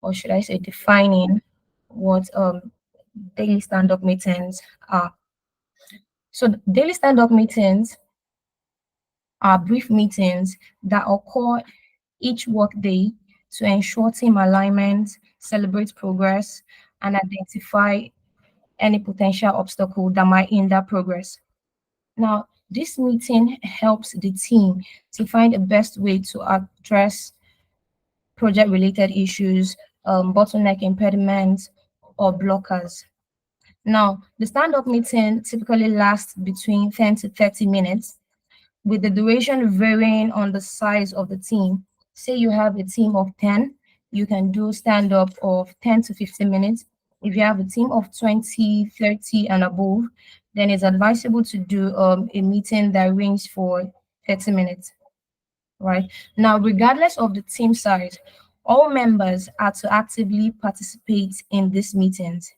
or should I say defining what daily stand-up meetings are. So daily stand-up meetings are brief meetings that occur each workday to ensure team alignment, celebrate progress, and identify any potential obstacle that might hinder progress. Now, this meeting helps the team to find the best way to address project related issues, bottleneck impediments, or blockers. Now, the stand up meeting typically lasts between 10 to 30 minutes, with the duration varying on the size of the team. Say you have a team of 10, you can do stand up of 10 to 15 minutes. If you have a team of 20, 30, and above, then it's advisable to do a meeting that ranges for 30 minutes, right? Now, regardless of the team size, all members are to actively participate in these meetings.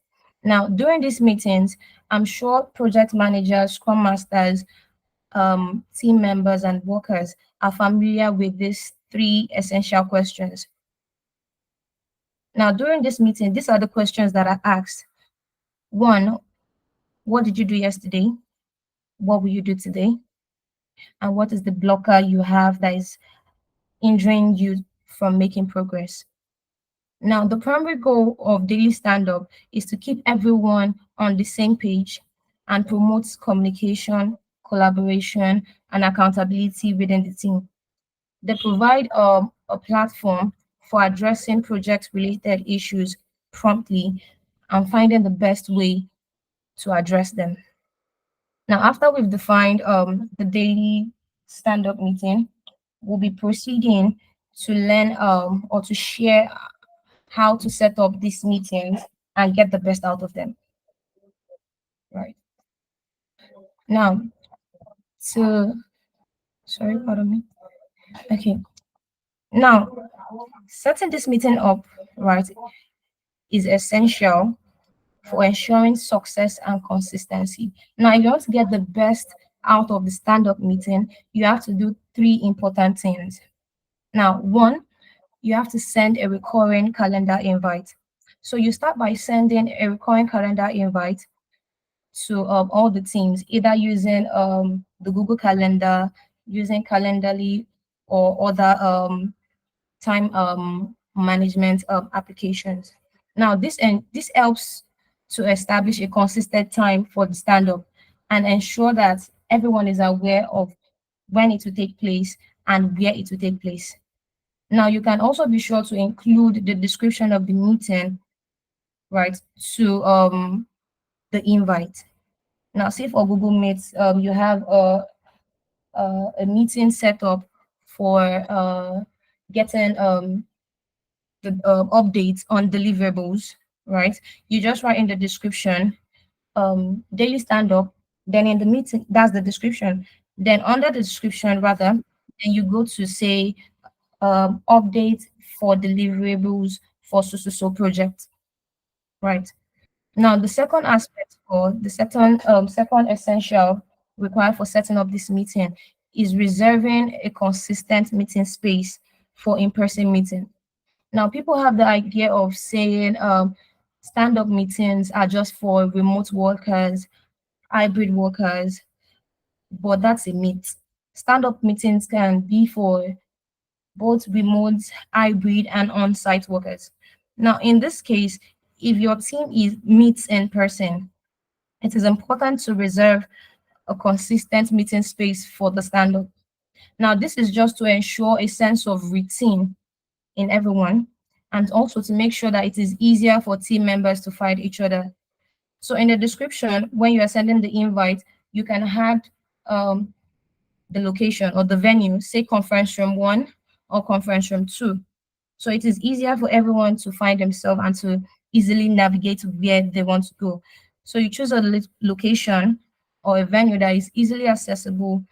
Now, during these meetings, I'm sure project managers, scrum masters, team members, and workers are familiar with these three essential questions. Now, during this meeting, these are the questions that are asked. One, what did you do yesterday? What will you do today? And what is the blocker you have that is hindering you from making progress? Now, the primary goal of daily stand up is to keep everyone on the same page and promotes communication, collaboration, and accountability within the team. They provide a platform for addressing project related issues promptly and finding the best way to address them. Now, after we've defined the daily stand up meeting, we'll be proceeding to learn or to share how to set up these meetings and get the best out of them. Right. Now, to sorry, pardon me. Okay. Now, setting this meeting up, right, is essential for ensuring success and consistency. Now, if you want to get the best out of the stand-up meeting, you have to do three important things. Now, one, you have to send a recurring calendar invite. So you start by sending a recurring calendar invite to all the teams, either using the Google Calendar, using Calendly, or other time management applications. Now, this helps to establish a consistent time for the stand up and ensure that everyone is aware of when it will take place and where it will take place. Now, you can also be sure to include the description of the meeting, right, to the invite. Now, say for Google Meets, you have a meeting set up for getting the updates on deliverables, right? You just write in the description, daily stand up, then in the meeting, that's the description. Then under the description, rather, then you go to say update for deliverables for so project, right? Now, the second aspect or the second essential required for setting up this meeting is reserving a consistent meeting space for in-person meeting. Now, people have the idea of saying stand-up meetings are just for remote workers, hybrid workers, but that's a myth. Stand-up meetings can be for both remote, hybrid, and on-site workers. Now, in this case, if your team meets in person, it is important to reserve a consistent meeting space for the stand-up. Now, this is just to ensure a sense of routine in everyone, and also to make sure that it is easier for team members to find each other. So in the description, when you are sending the invite, you can add the location or the venue, say conference room 1 or conference room 2. So it is easier for everyone to find themselves and to easily navigate where they want to go. So you choose a location or a venue that is easily accessible,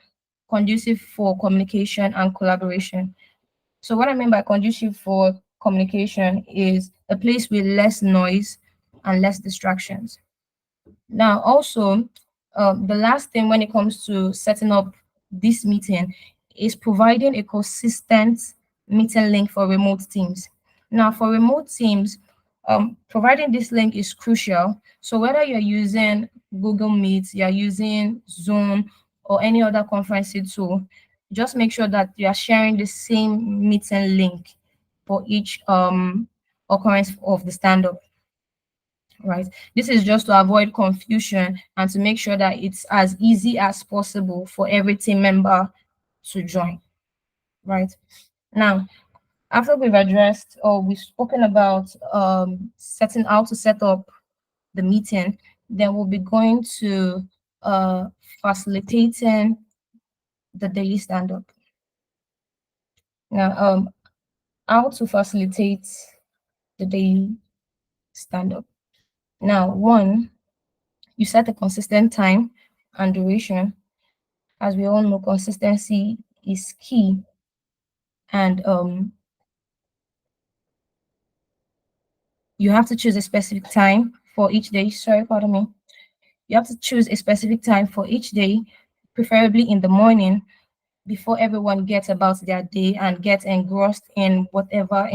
conducive for communication and collaboration. So what I mean by conducive for communication is a place with less noise and less distractions. Now, also, the last thing when it comes to setting up this meeting is providing a consistent meeting link for remote teams. Now, for remote teams, providing this link is crucial. So whether you're using Google Meet, you're using Zoom, or any other conferencing tool, just make sure that you are sharing the same meeting link for each occurrence of the stand-up, right? This is just to avoid confusion and to make sure that it's as easy as possible for every team member to join, right? Now, after we've addressed or we've spoken about setting how to set up the meeting, then we'll be going to uh, facilitating the daily stand-up. Now, how to facilitate the daily stand-up. Now, one, you set a consistent time and duration. As we all know, consistency is key, and you have to choose a specific time for each day. Sorry, pardon me. You have to choose a specific time for each day, preferably in the morning, before everyone gets about their day and gets engrossed in whatever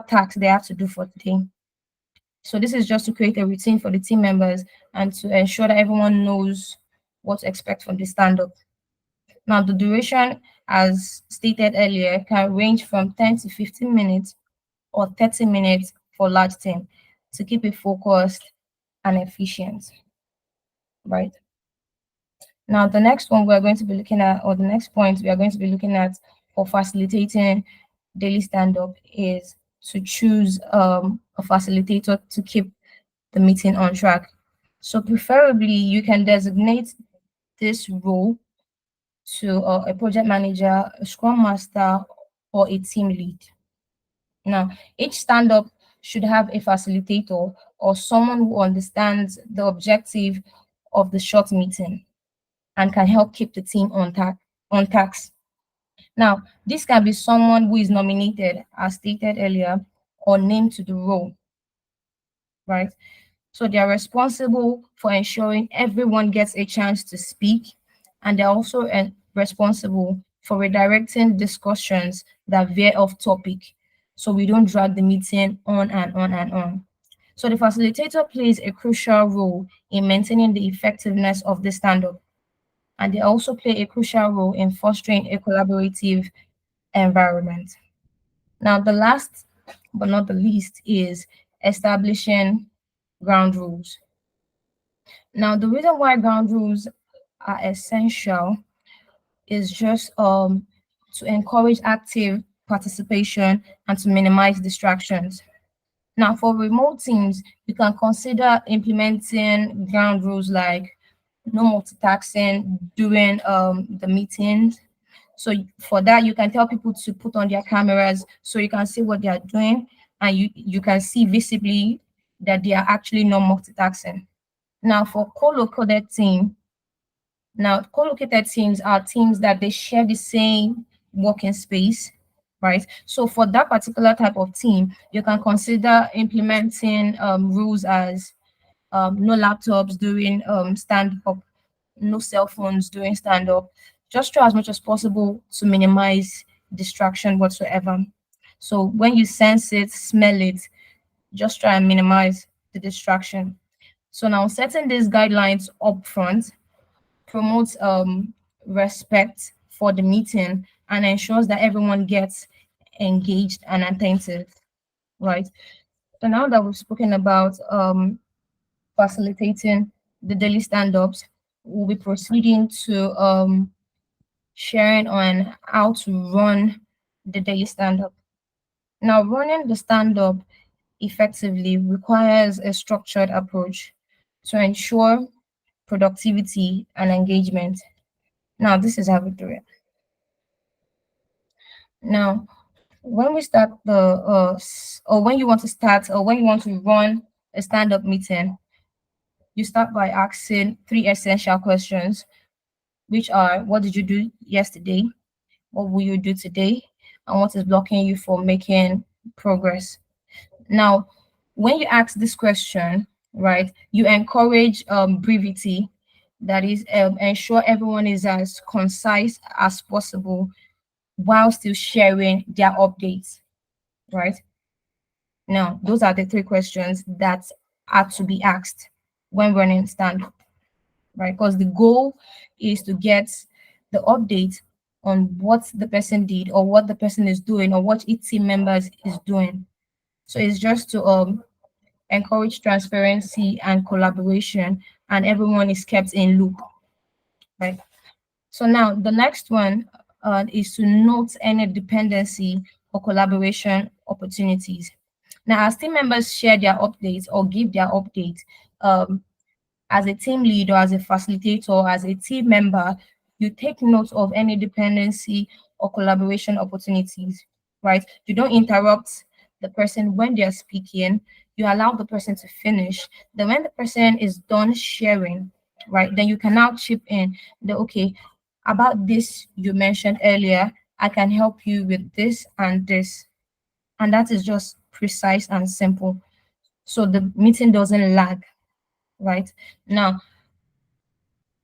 task they have to do for the day. So this is just to create a routine for the team members and to ensure that everyone knows what to expect from the stand-up. Now, the duration, as stated earlier, can range from 10 to 15 minutes or 30 minutes for large team to keep it focused and efficient, right? Now, the next one we're going to be looking at, or the next point we are going to be looking at for facilitating daily stand-up is to choose a facilitator to keep the meeting on track. So preferably, you can designate this role to a project manager, a scrum master, or a team lead. Now, each stand-up should have a facilitator or someone who understands the objective of the short meeting and can help keep the team on task. Now, this can be someone who is nominated, as stated earlier, or named to the role, right? So they are responsible for ensuring everyone gets a chance to speak, and they're also responsible for redirecting discussions that veer off topic, so we don't drag the meeting on and on and on. So the facilitator plays a crucial role in maintaining the effectiveness of the stand-up, and they also play a crucial role in fostering a collaborative environment. Now, the last but not the least is establishing ground rules. Now, the reason why ground rules are essential is just to encourage active participation and to minimize distractions. Now, for remote teams, you can consider implementing ground rules like no multitasking during the meetings. So for that, you can tell people to put on their cameras so you can see what they are doing, and you can see visibly that they are actually not multitasking. Now, for co-located teams are teams that they share the same working space, right? So for that particular type of team, you can consider implementing rules as no laptops during stand-up, no cell phones during stand-up. Just try as much as possible to minimize distraction whatsoever. So when you sense it, smell it, just try and minimize the distraction. So now setting these guidelines upfront promotes respect for the meeting and ensures that everyone gets engaged and attentive, right? So now that we've spoken about facilitating the daily stand-ups, we'll be proceeding to sharing on how to run the daily stand-up. Now, running the stand-up effectively requires a structured approach to ensure productivity and engagement. Now, this is how we do it. Now, when we start or when you want to start, or when you want to run a stand-up meeting, you start by asking three essential questions, which are: what did you do yesterday? What will you do today? And what is blocking you from making progress? Now, when you ask this question, right, you encourage brevity, that is, ensure everyone is as concise as possible while still sharing their updates. right? Now, those are the three questions that are to be asked when running stand up, right? Because the goal is to get the update on what the person did or what the person is doing or what each team members is doing. So it's just to encourage transparency and collaboration, and everyone is kept in loop, right? So now the next one is to note any dependency or collaboration opportunities. Now, as team members share their updates or give their updates, um, as a team lead or as a facilitator, as a team member, you take note of any dependency or collaboration opportunities, right? You don't interrupt the person when they're speaking. You allow the person to finish. Then when the person is done sharing, right, then you can now chip in the okay, about this you mentioned earlier, I can help you with this and this. And that is just precise and simple. So the meeting doesn't lag, right? Now,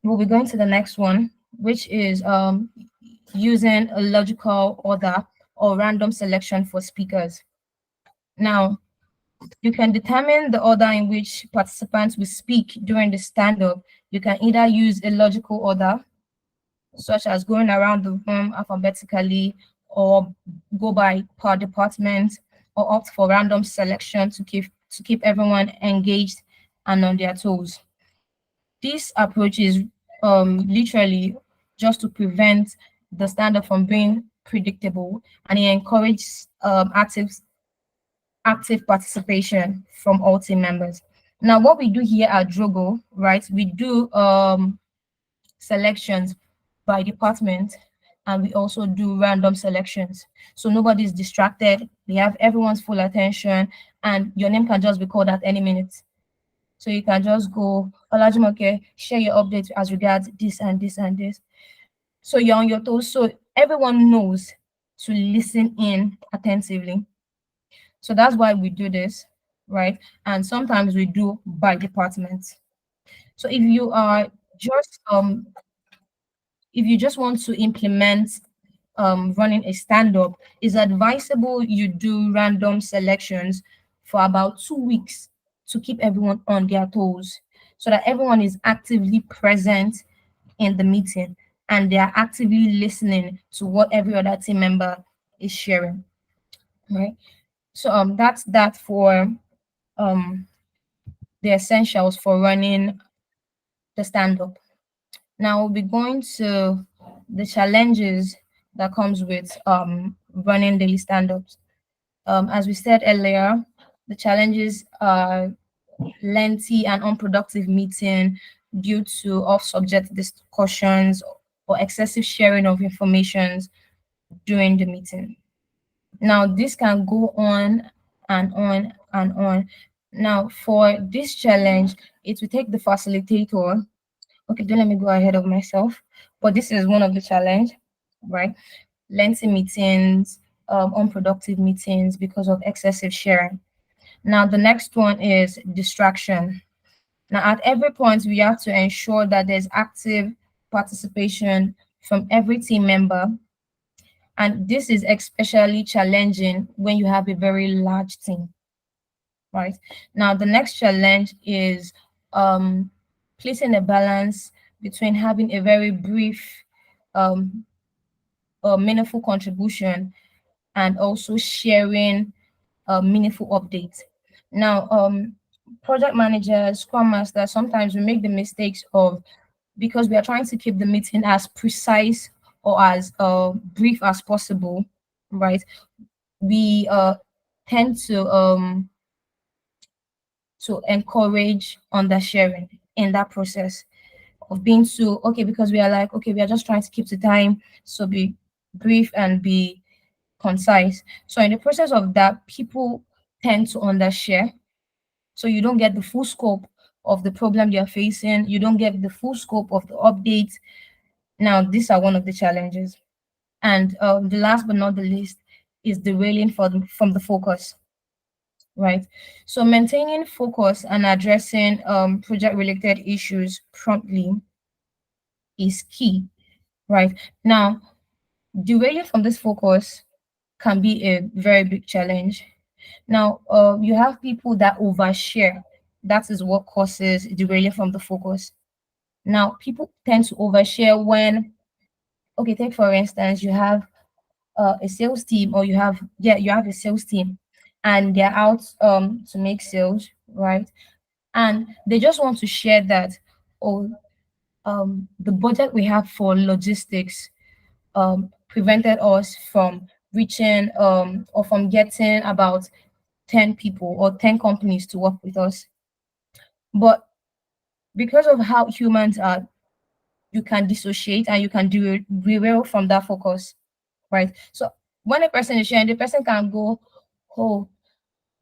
we'll be going to the next one, which is using a logical order or random selection for speakers. Now, you can determine the order in which participants will speak during the stand-up. You can either use a logical order, such as going around the room alphabetically, or go by per department, or opt for random selection to keep everyone engaged and on their toes. This approach is literally just to prevent the standard from being predictable, and it encourages active participation from all team members. Now, what we do here at Drogo, right? We do selections by department, and we also do random selections. So nobody's distracted. We have everyone's full attention, and your name can just be called at any minute. So you can just go, Olajumoke, share your updates as regards this and this and this. So you're on your toes. So everyone knows to listen in attentively. So that's why we do this, right? And sometimes we do by department. So if you just want to implement running a stand-up, it's advisable you do random selections for about 2 weeks to keep everyone on their toes so that everyone is actively present in the meeting and they are actively listening to what every other team member is sharing, right? So that's that for um the essentials for running the stand-up. Now we'll be going to the challenges that comes with running daily stand-ups. As we said earlier, the challenges are lengthy and unproductive meeting due to off-subject discussions or excessive sharing of information during the meeting. Now, this can go on and on and on. Now, for this challenge, it will take the facilitator. Okay, don't let me go ahead of myself. But this is one of the challenge, right? Lengthy meetings, unproductive meetings because of excessive sharing. Now, the next one is distraction. Now, at every point, we have to ensure that there's active participation from every team member. And this is especially challenging when you have a very large team, right? Now, the next challenge is um, placing a balance between having a very brief, um, meaningful contribution and also sharing meaningful updates. Now, project managers, scrum masters, sometimes we make the mistakes of, because we are trying to keep the meeting as precise or as brief as possible, right? We tend to encourage undersharing in that process of being so okay, because we are like, okay, we are just trying to keep the time, so be brief and be concise. So in the process of that, people tend to undershare. So you don't get the full scope of the problem you're facing. You don't get the full scope of the updates. Now, these are one of the challenges. And the last but not the least is derailing from the focus, right? So maintaining focus and addressing project-related issues promptly is key, right? Now, derailing from this focus can be a very big challenge. Now, you have people that overshare. That is what causes derailing from the focus. Now, people tend to overshare when, okay, take for instance, you have a sales team, or you have a sales team, and they're out to make sales, right? And they just want to share that, oh, the budget we have for logistics prevented us from reaching or from getting about 10 people or 10 companies to work with us. But because of how humans are, you can dissociate and you can derail from that focus, right? So when a person is sharing, the person can go, oh,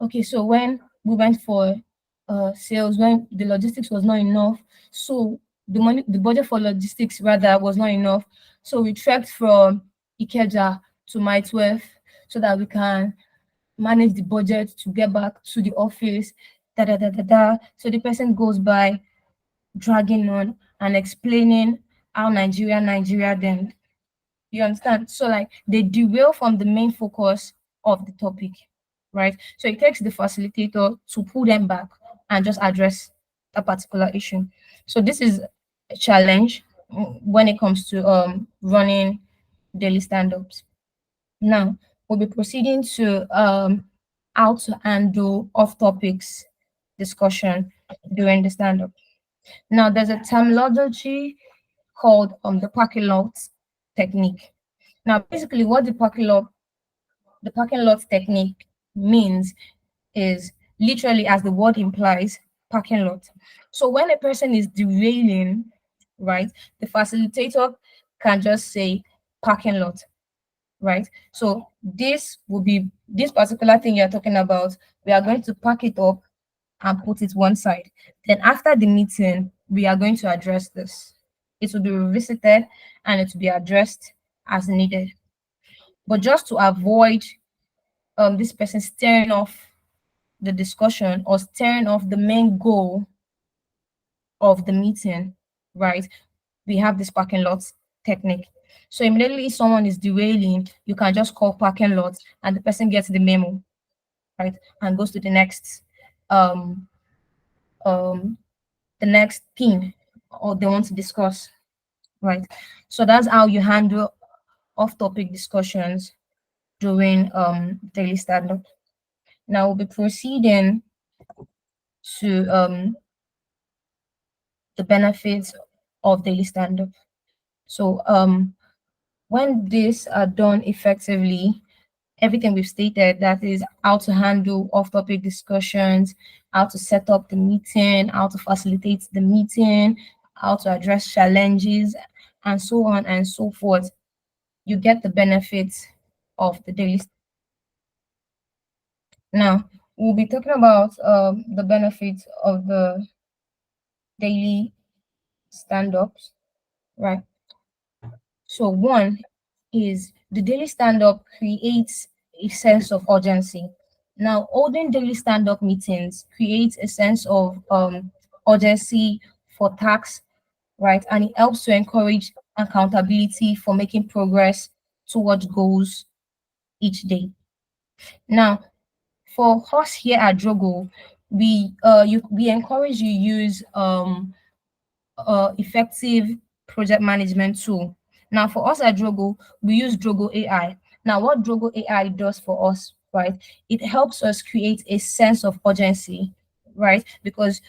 okay, so when we went for sales, when the logistics was not enough, so the budget for logistics rather was not enough. So we trekked from Ikeja to my 12 so that we can manage the budget to get back to the office. Da da da da da. So the person goes by dragging on and explaining how Nigeria then. You understand? So like they derail from the main focus of the topic, right? So it takes the facilitator to pull them back and just address a particular issue. So this is a challenge when it comes to running daily stand-ups. Now we'll be proceeding to how to handle off topics discussion during the stand-up. Now there's a terminology called the parking lot technique. Now, basically, what the parking lot technique means is literally, as the word implies, parking lot. So when a person is derailing, right, the facilitator can just say parking lot, right? So this will be this particular thing you're talking about. We are going to pack it up and put it one side. Then after the meeting, we are going to address this. It will be revisited and it will be addressed as needed. But just to avoid this person staring off the discussion or staring off the main goal of the meeting, right? We have this parking lot technique. So immediately someone is derailing, you can just call parking lot and the person gets the memo, right? And goes to um um the next thing or they want to discuss, right? So that's how you handle off-topic discussions during daily stand-up. Now we'll be proceeding to the benefits of daily stand-up. So when these are done effectively, everything we've stated, that is how to handle off-topic discussions, how to set up the meeting, how to facilitate the meeting, how to address challenges, and so on and so forth, you get the benefits of the daily. Now, we'll be talking about the benefits of the daily stand-ups, right? So one is the daily stand-up creates a sense of urgency. Now, holding daily stand-up meetings creates a sense of urgency for tasks, right? And it helps to encourage accountability for making progress towards goals each day. Now, for us here at Drogo, we encourage you use effective project management tool. Now, for us at Drogo, we use Drogo AI. Now, what Drogo AI does for us, right? It helps us create a sense of urgency, right? Because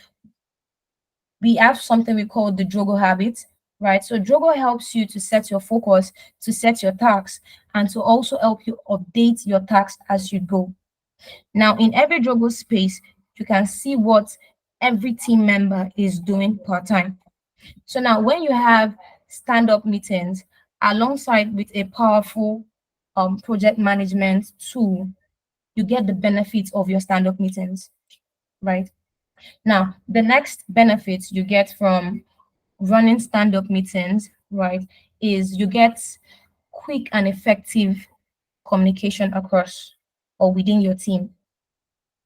we have something we call the Drogo habit, right? So Drogo helps you to set your focus, to set your tasks, and to also help you update your tasks as you go. Now, in every Drogo space, you can see what every team member is doing per time. So now when you have stand-up meetings alongside with a powerful project management tool, you get the benefits of your stand-up meetings, right? Now, the next benefits you get from running stand-up meetings, right, is you get quick and effective communication across or within your team.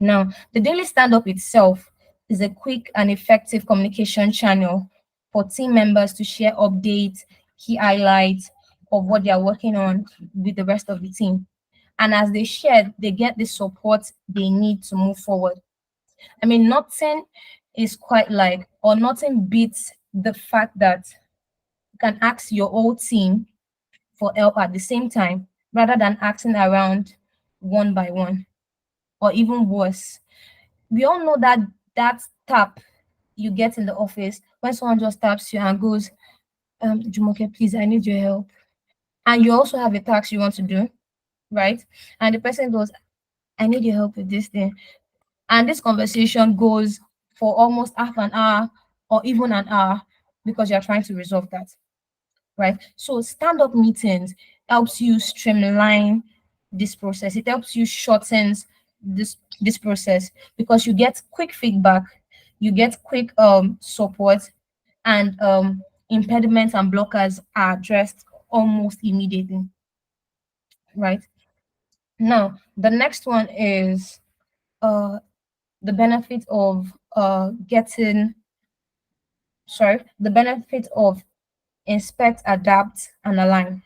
Now, the daily stand up itself is a quick and effective communication channel for team members to share updates, key highlights of what they are working on with the rest of the team. And as they share, they get the support they need to move forward. I mean, nothing is quite like, or nothing beats the fact that you can ask your whole team for help at the same time rather than asking around one by one, or even worse. We all know that that tap you get in the office when someone just taps you and goes, Jumoke, please, I need your help. And you also have a task you want to do, right? And the person goes, I need your help with this thing. And this conversation goes for almost half an hour or even an hour because you're trying to resolve that, right? So stand-up meetings helps you streamline this process. It helps you shortens this process because you get quick feedback, you get quick support, and impediments and blockers are addressed almost immediately, right? Now, the next one is uh the benefit of the benefit of inspect, adapt, and align,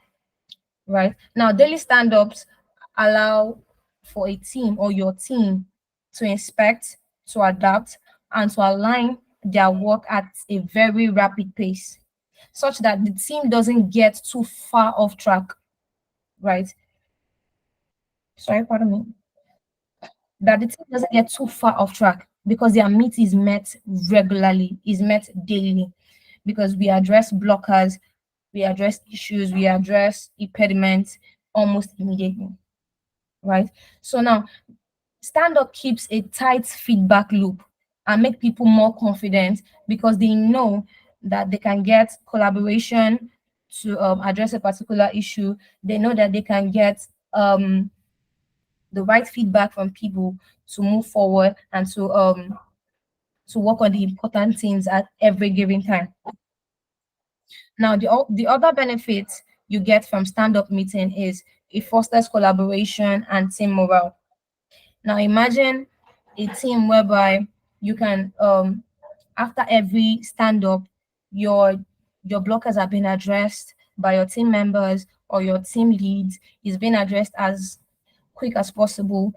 right? Now, daily stand-ups allow for a team or your team to inspect, to adapt, and to align their work at a very rapid pace, such that the team doesn't get too far off track, right? Sorry, pardon me. That the team doesn't get too far off track because their meet is met regularly, is met daily, because we address blockers, we address issues, we address impediments almost immediately, right? So now stand up keeps a tight feedback loop and make people more confident because they know that they can get collaboration to address a particular issue. They know that they can get the right feedback from people to move forward and to work on the important things at every given time. Now, the other benefit you get from stand-up meeting is it fosters collaboration and team morale. Now, imagine a team whereby you can after every stand-up, your your blockers are being addressed by your team members or your team leads is being addressed as quick as possible.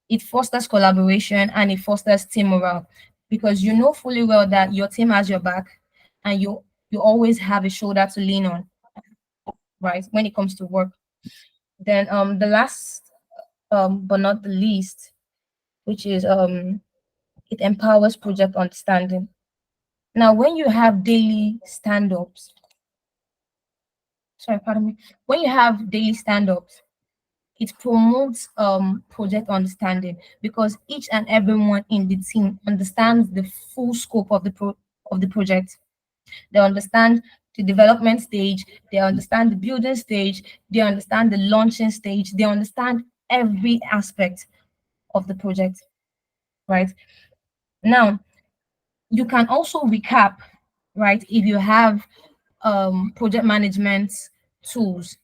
It fosters collaboration and it fosters team morale because you know fully well that your team has your back and you always have a shoulder to lean on, right? When it comes to work. Then the last but not the least, which is it empowers project understanding. Now, when you have daily stand-ups, sorry, pardon me, when you have daily stand-ups, it promotes project understanding because each and everyone in the team understands the full scope of of the project. They understand the development stage, they understand the building stage, they understand the launching stage, they understand every aspect of the project, right? Now, you can also recap, right, if you have project management tools.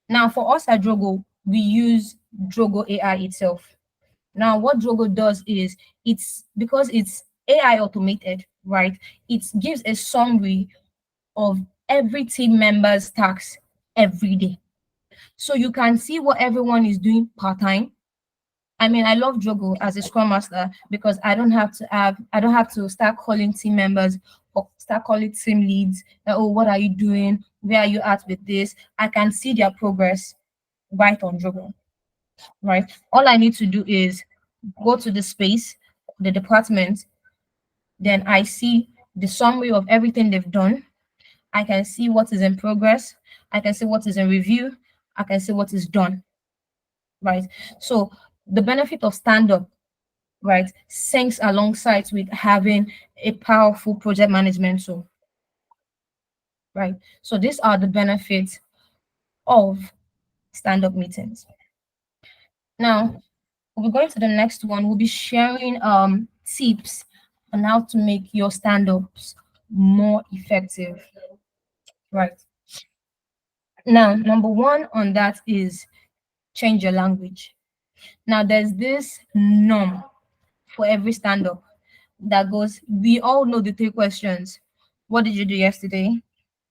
Now, for us at Drogo, we use Drogo AI itself. Now, what Drogo does is it's because it's AI automated, right? It gives a summary of every team member's tasks every day. So you can see what everyone is doing part time. I mean, I love Drogo as a scrum master because I don't have to start calling team members or start calling team leads. That, oh, what are you doing? Where are you at with this? I can see their progress right on Drogo, right? All I need to do is go to the space, the department, then I see the summary of everything they've done. I can see what is in progress. I can see what is in review. I can see what is done, right? So the benefit of stand up, right, syncs alongside with having a powerful project management tool, right? So these are the benefits of stand up meetings. Now, we'll be going to the next one. We'll be sharing tips on how to make your stand-ups more effective. Right. Now, number one on that is change your language. Now, there's this norm for every stand-up that goes, we all know the three questions. What did you do yesterday?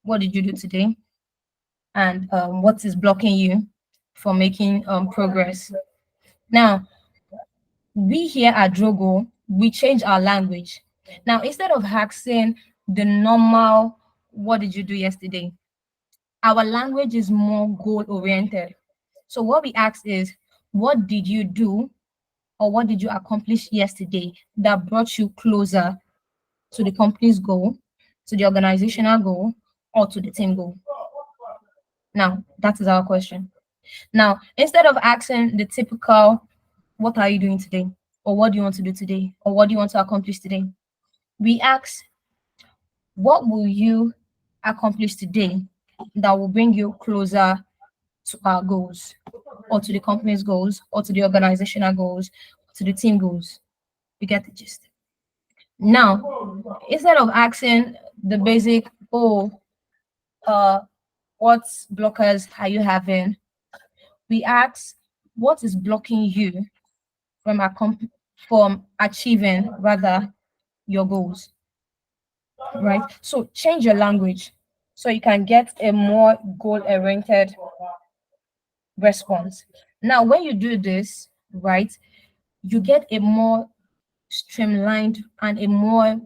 What did you do today? And what is blocking you from making progress? Now, we here at Drogo, we change our language. Now, instead of asking the normal, what did you do yesterday? Our language is more goal oriented. So, what we ask is, what did you do or what did you accomplish yesterday that brought you closer to the company's goal, to the organizational goal, or to the team goal? Now, that is our question. Now, instead of asking the typical, what are you doing today? Or what do you want to do today? Or what do you want to accomplish today? We ask, what will you accomplish today that will bring you closer to our goals, or to the company's goals, or to the organizational goals, to the team goals? You get the gist. Now, instead of asking the basic, oh, uh, what blockers are you having? We ask, what is blocking you from from achieving rather your goals, right? So change your language so you can get a more goal-oriented response. Now, when you do this, right, you get a more streamlined and a more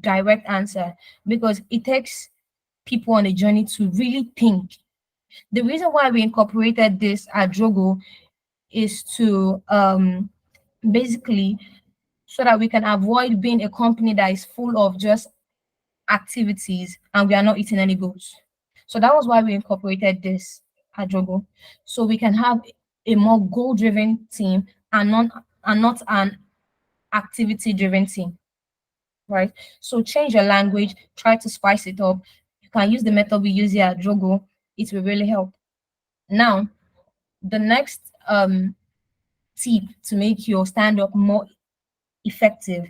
direct answer, because it takes people on a journey to really think. The reason why we incorporated this at Drogo is to basically so that we can avoid being a company that is full of just activities and we are not hitting any goals. So that was why we incorporated this at Drogo, so we can have a more goal-driven team and not an activity-driven team, right? So change your language, try to spice it up. You can use the method we use here at Drogo. It will really help. Now, the next tip to make your stand-up more effective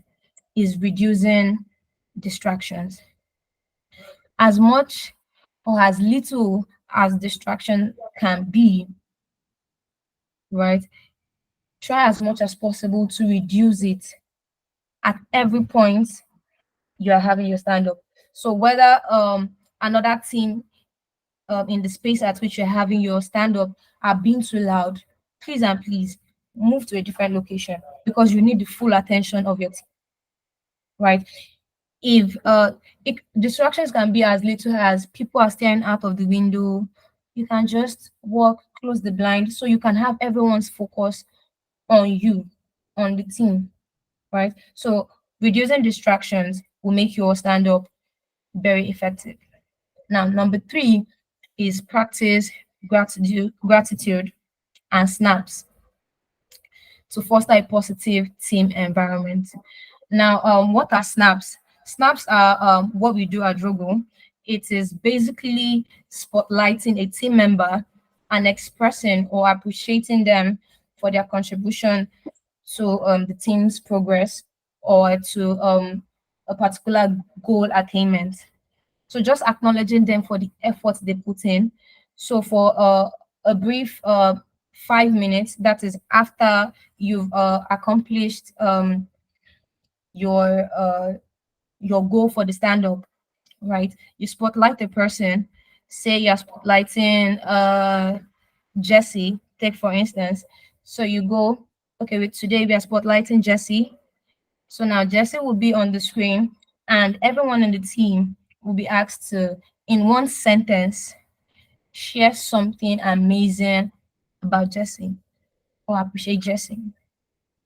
is reducing distractions. As much or as little as distraction can be, right? Try as much as possible to reduce it at every point you are having your stand up. So whether another team in the space at which you're having your stand up are being too loud, please and please move to a different location, because you need the full attention of your team, right? If distractions can be as little as people are staring out of the window, you can just walk, close the blind, so you can have everyone's focus on you, on the team, right? So reducing distractions will make your stand up very effective. Now, number three is practice gratitude and snaps to foster a positive team environment. Now, what are snaps? Snaps are what we do at Drogo. It is basically spotlighting a team member and expressing or appreciating them for their contribution to the team's progress or to a particular goal attainment. So just acknowledging them for the effort they put in. So for a brief 5 minutes, that is after you've accomplished your uh, your goal for the stand up, right? You spotlight the person. Say you're spotlighting Jesse. Take for instance. So you go, okay, with today we are spotlighting Jesse. So now Jesse will be on the screen, and everyone in the team will be asked to, in one sentence, share something amazing about Jesse or appreciate Jesse.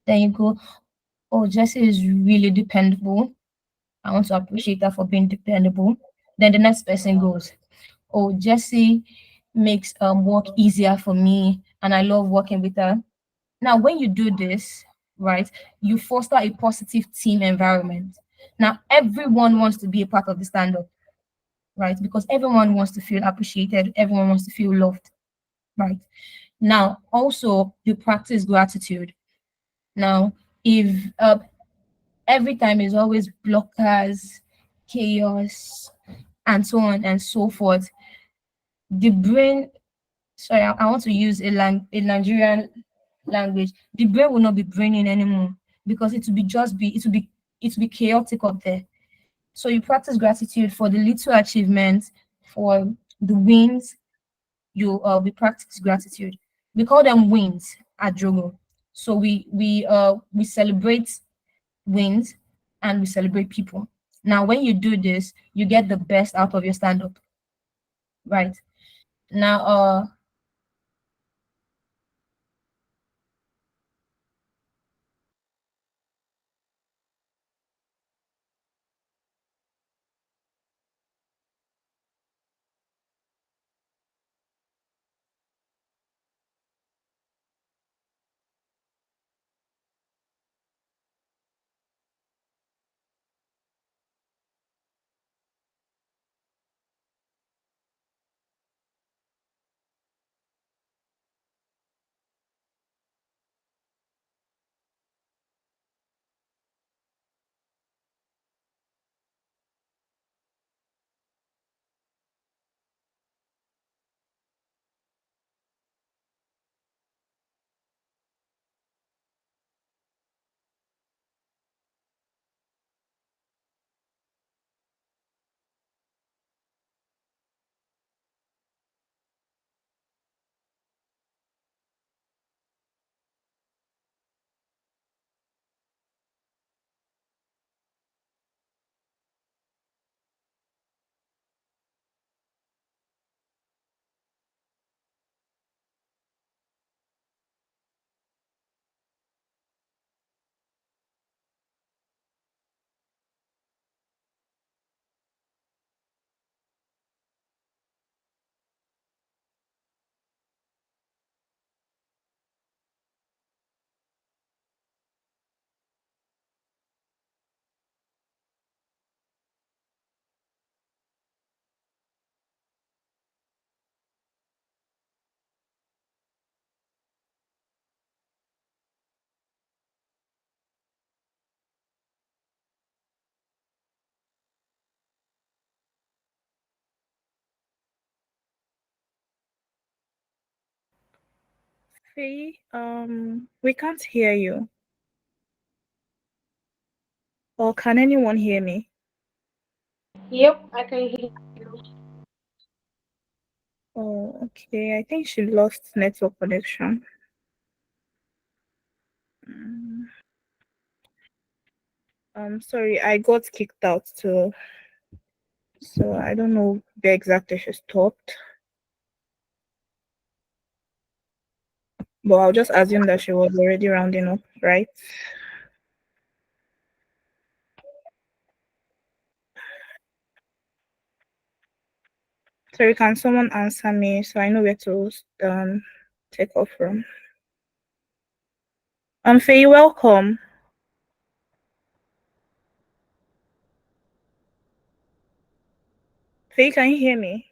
Then you go, oh, Jesse is really dependable. I want to appreciate her for being dependable. Then the next person goes, oh, Jesse makes work easier for me and I love working with her. Now, when you do this, right, you foster a positive team environment. Now, everyone wants to be a part of the stand up, right? Because everyone wants to feel appreciated, everyone wants to feel loved, right? Now, also, you practice gratitude. Now, if every time is always blockers, chaos, and so on and so forth, the brain, sorry, I want to use a Nigerian language, the brain will not be braining anymore, because it will be just be it will be chaotic up there. So you practice gratitude for the little achievements, for the wins. You we practice gratitude. We call them wins. at Jogo. So we celebrate wins and we celebrate people. Now, when you do this, you get the best out of your stand up, right? Now, Faye, we can't hear you. Or can anyone hear me? Yep, I can hear you. Oh, okay. I think she lost network connection. Mm, sorry, I got kicked out too. So I don't know where exactly she stopped. But I'll just assume that she was already rounding up, right? Sorry, can someone answer me so I know where to take off from? Faye, welcome. Faye, can you hear me?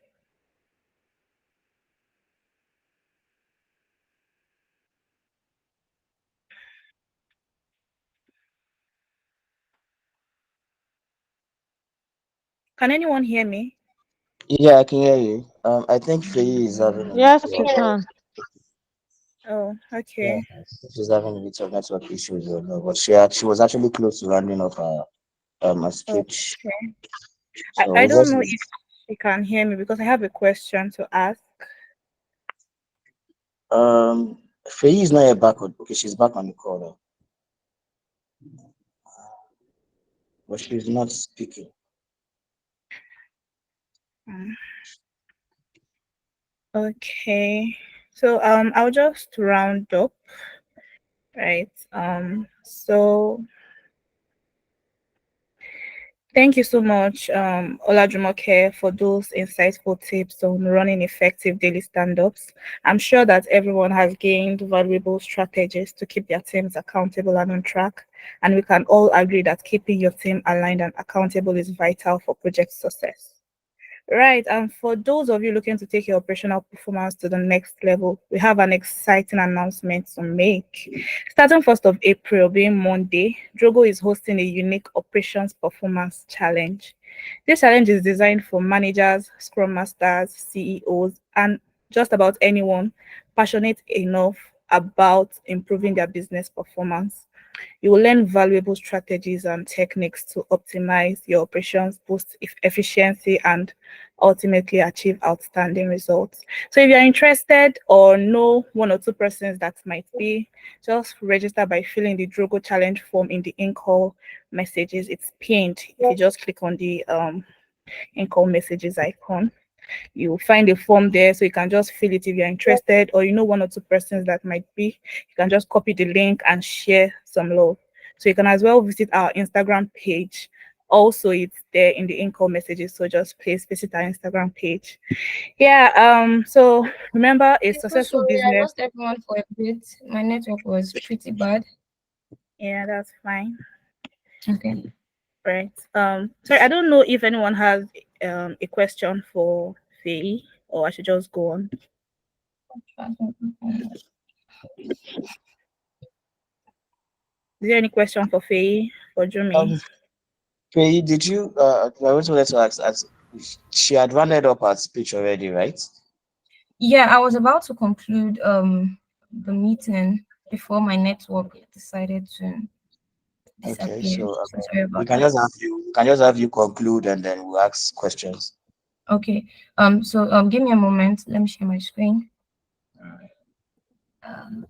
Can anyone hear me? Yeah, I can hear you. I think Faye is having a bit Yes, we of can. Oh, yeah, okay. she's having a bit of network issues, but she was actually close to rounding up her speech. Okay. So I we don't just know if she can hear me because I have a question to ask. Faye is not yet back on. Okay, she's back on the call now, but she's not speaking. Mm, okay. So I'll just round up, right? Thank you so much, Olajumoke, for those insightful tips on running effective daily stand-ups. I'm sure that everyone has gained valuable strategies to keep their teams accountable and on track. And we can all agree that keeping your team aligned and accountable is vital for project success. Right, and for those of you looking to take your operational performance to the next level, we have an exciting announcement to make. Starting 1st of April, being Monday, Drogo is hosting a unique operations performance challenge. This challenge is designed for managers, scrum masters, CEOs, and just about anyone passionate enough about improving their business performance. You will learn valuable strategies and techniques to optimize your operations, boost efficiency, and ultimately achieve outstanding results. So if you're interested or know one or two persons that might be, just register by filling the Drogo challenge form in the in-call messages. It's pinned. If you just click on the in-call messages icon, you'll find a form there, so you can just fill it if you're interested, or you know one or two persons that might be, you can just copy the link and share some love. So you can as well visit our Instagram page. Also, it's there in the in-call messages, so just please visit our Instagram page. Yeah, so remember, a So successful sorry, I business. lost everyone for a bit. My network was pretty bad. Yeah, that's fine. Okay. Right. Sorry, I don't know if anyone has a question for Faye, or I should just go on. Is there any question for Faye or Jumi? Faye, did you? I also wanted to ask, as she had rounded up her speech already, right? Yeah, I was about to conclude the meeting before my network decided to Okay, disappear. so So sorry we about can that. just have you. We can just have you conclude, and then we'll ask questions. Okay. So give me a moment. Let me share my screen. Um,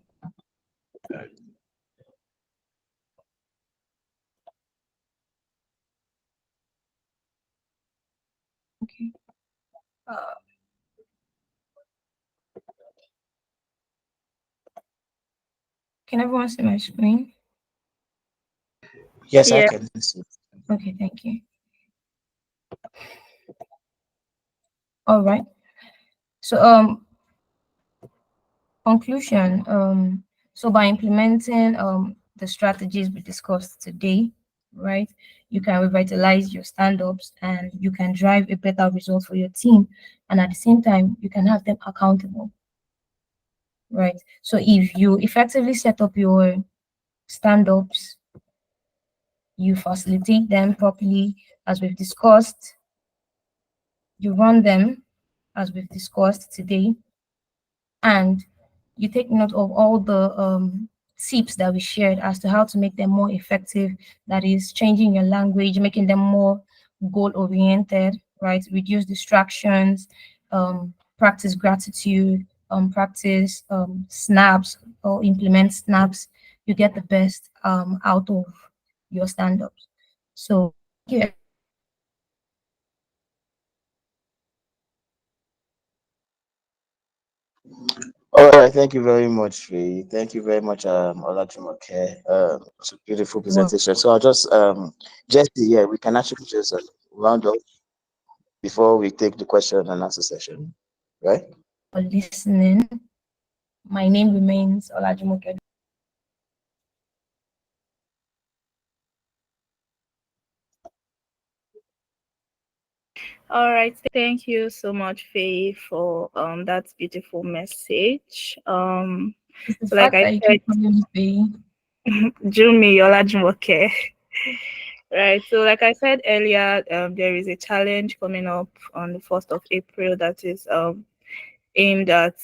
okay. Uh, can everyone see my screen? Yes, I Yeah. can see. Okay, thank you. All right. So conclusion. So by implementing the strategies we discussed today, right, you can revitalize your stand-ups and you can drive a better result for your team, and at the same time you can have them accountable, right? So if you effectively set up your stand-ups, you facilitate them properly, as we've discussed, you run them as we've discussed today, and you take note of all the tips that we shared as to how to make them more effective. That is changing your language, making them more goal oriented, right? Reduce distractions, practice gratitude, practice snaps or implement snaps. You get the best out of your stand-ups. So thank you. All right, thank you very much, Faye. Thank you very much, Olajumoke. It's a beautiful Everyone presentation. So I'll just yeah, we can actually just round up before we take the question and answer session, right? for listening. My name remains Olajumoke. All right. Thank you so much, Faye, for that beautiful message. It's the So like fact I that you said, keep calling me Faye. Jumi Olajumoke. Right. So like I said earlier, there is a challenge coming up on the 1st of April that is aimed at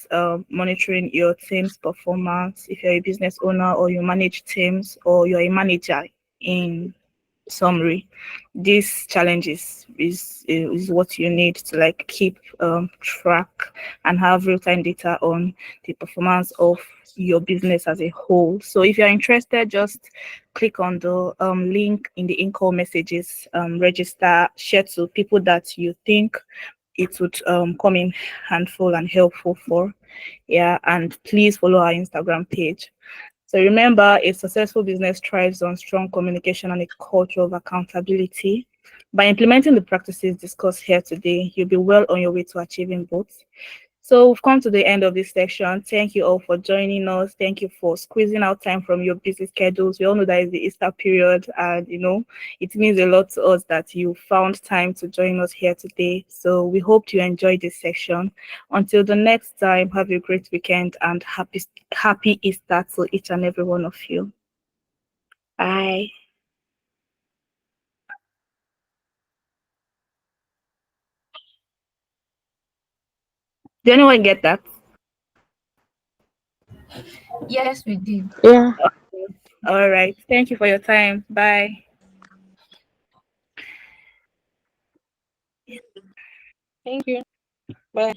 monitoring your team's performance. If you're a business owner or you manage teams or you're a manager in summary, this challenge is what you need to like keep track and have real-time data on the performance of your business as a whole. So if you're interested, just click on the link in the in-call messages, register, share to people that you think it would come in handful and helpful for. Yeah, and please follow our Instagram page. So remember, a successful business thrives on strong communication and a culture of accountability. By implementing the practices discussed here today, you'll be well on your way to achieving both. So we've come to the end of this section. Thank you all for joining us. Thank you for squeezing out time from your busy schedules. We all know that it's the Easter period, and it means a lot to us that you found time to join us here today. So we hope you enjoyed this section. Until the next time, have a great weekend and happy Easter to each and every one of you. Bye. Did anyone get that? Yes, we did. Yeah. All right. Thank you for your time. Bye. Thank you. Bye.